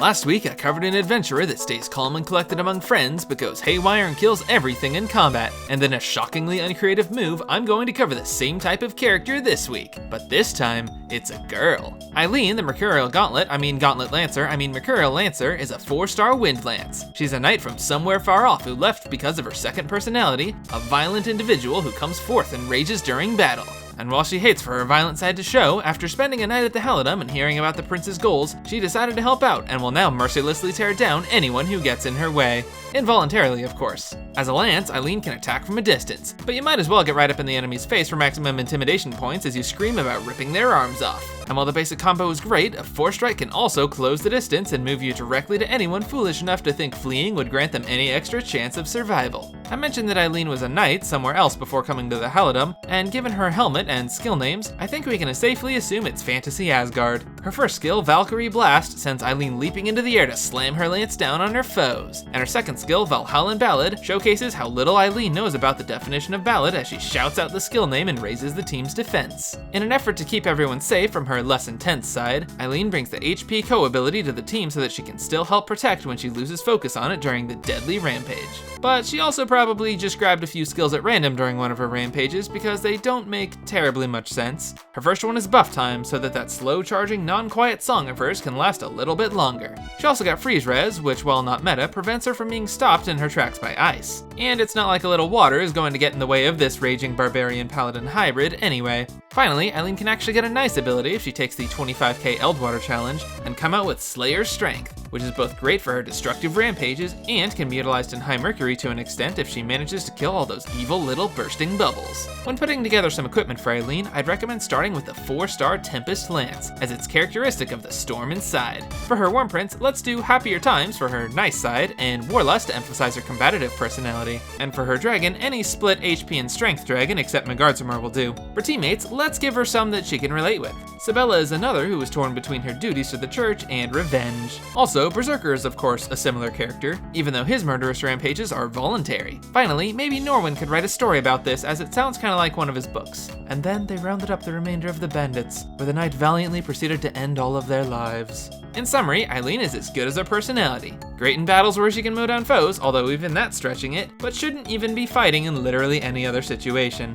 Last week, I covered an adventurer that stays calm and collected among friends but goes haywire and kills everything in combat. And in a shockingly uncreative move, I'm going to cover the same type of character this week, but this time, it's a girl. Aeleen, the Mercurial Mercurial Lancer, is a 4-star Wind Lance. She's a knight from somewhere far off who left because of her second personality, a violent individual who comes forth and rages during battle. And while she hates for her violent side to show, after spending a night at the Helidum and hearing about the prince's goals, she decided to help out and will now mercilessly tear down anyone who gets in her way. Involuntarily, of course. As a lance, Aeleen can attack from a distance, but you might as well get right up in the enemy's face for maximum intimidation points as you scream about ripping their arms off. And while the basic combo is great, a 4-strike can also close the distance and move you directly to anyone foolish enough to think fleeing would grant them any extra chance of survival. I mentioned that Aeleen was a knight somewhere else before coming to the Helidum, and given her helmet and skill names, I think we can safely assume it's Fantasy Asgard. Her first skill, Valkyrie Blast, sends Aeleen leaping into the air to slam her lance down on her foes. And her second skill, Valhallan Ballad, showcases how little Aeleen knows about the definition of ballad as she shouts out the skill name and raises the team's defense. In an effort to keep everyone safe from her less intense side, Aeleen brings the HP Co ability to the team so that she can still help protect when she loses focus on it during the deadly rampage. But she also probably just grabbed a few skills at random during one of her rampages because they don't make terribly much sense. Her first one is Buff Time, so that slow charging, non-quiet song of hers can last a little bit longer. She also got Freeze Res, which while not meta, prevents her from being stopped in her tracks by ice. And it's not like a little water is going to get in the way of this raging barbarian paladin hybrid anyway. Finally, Aeleen can actually get a nice ability if she takes the 25k Eldwater challenge and come out with Slayer's Strength, which is both great for her destructive rampages and can be utilized in High Mercury to an extent if she manages to kill all those evil little bursting bubbles. When putting together some equipment for Aeleen, I'd recommend starting with the 4-star Tempest Lance, as it's characteristic of the storm inside. For her Worm Prince, let's do Happier Times for her nice side, and Warlust to emphasize her combative personality. And for her dragon, any split HP and strength dragon except Megardsamur will do. For teammates, let's give her some that she can relate with. Sibella is another who is torn between her duties to the church and revenge. Also, Berserker is of course a similar character, even though his murderous rampages are voluntary. Finally, maybe Norwin could write a story about this, as it sounds kinda like one of his books. And then they rounded up the remainder of the bandits, where the knight valiantly proceeded to end all of their lives. In summary, Aeleen is as good as her personality. Great in battles where she can mow down foes, although even that's stretching it, but shouldn't even be fighting in literally any other situation.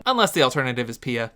Unless the alternative is Pia.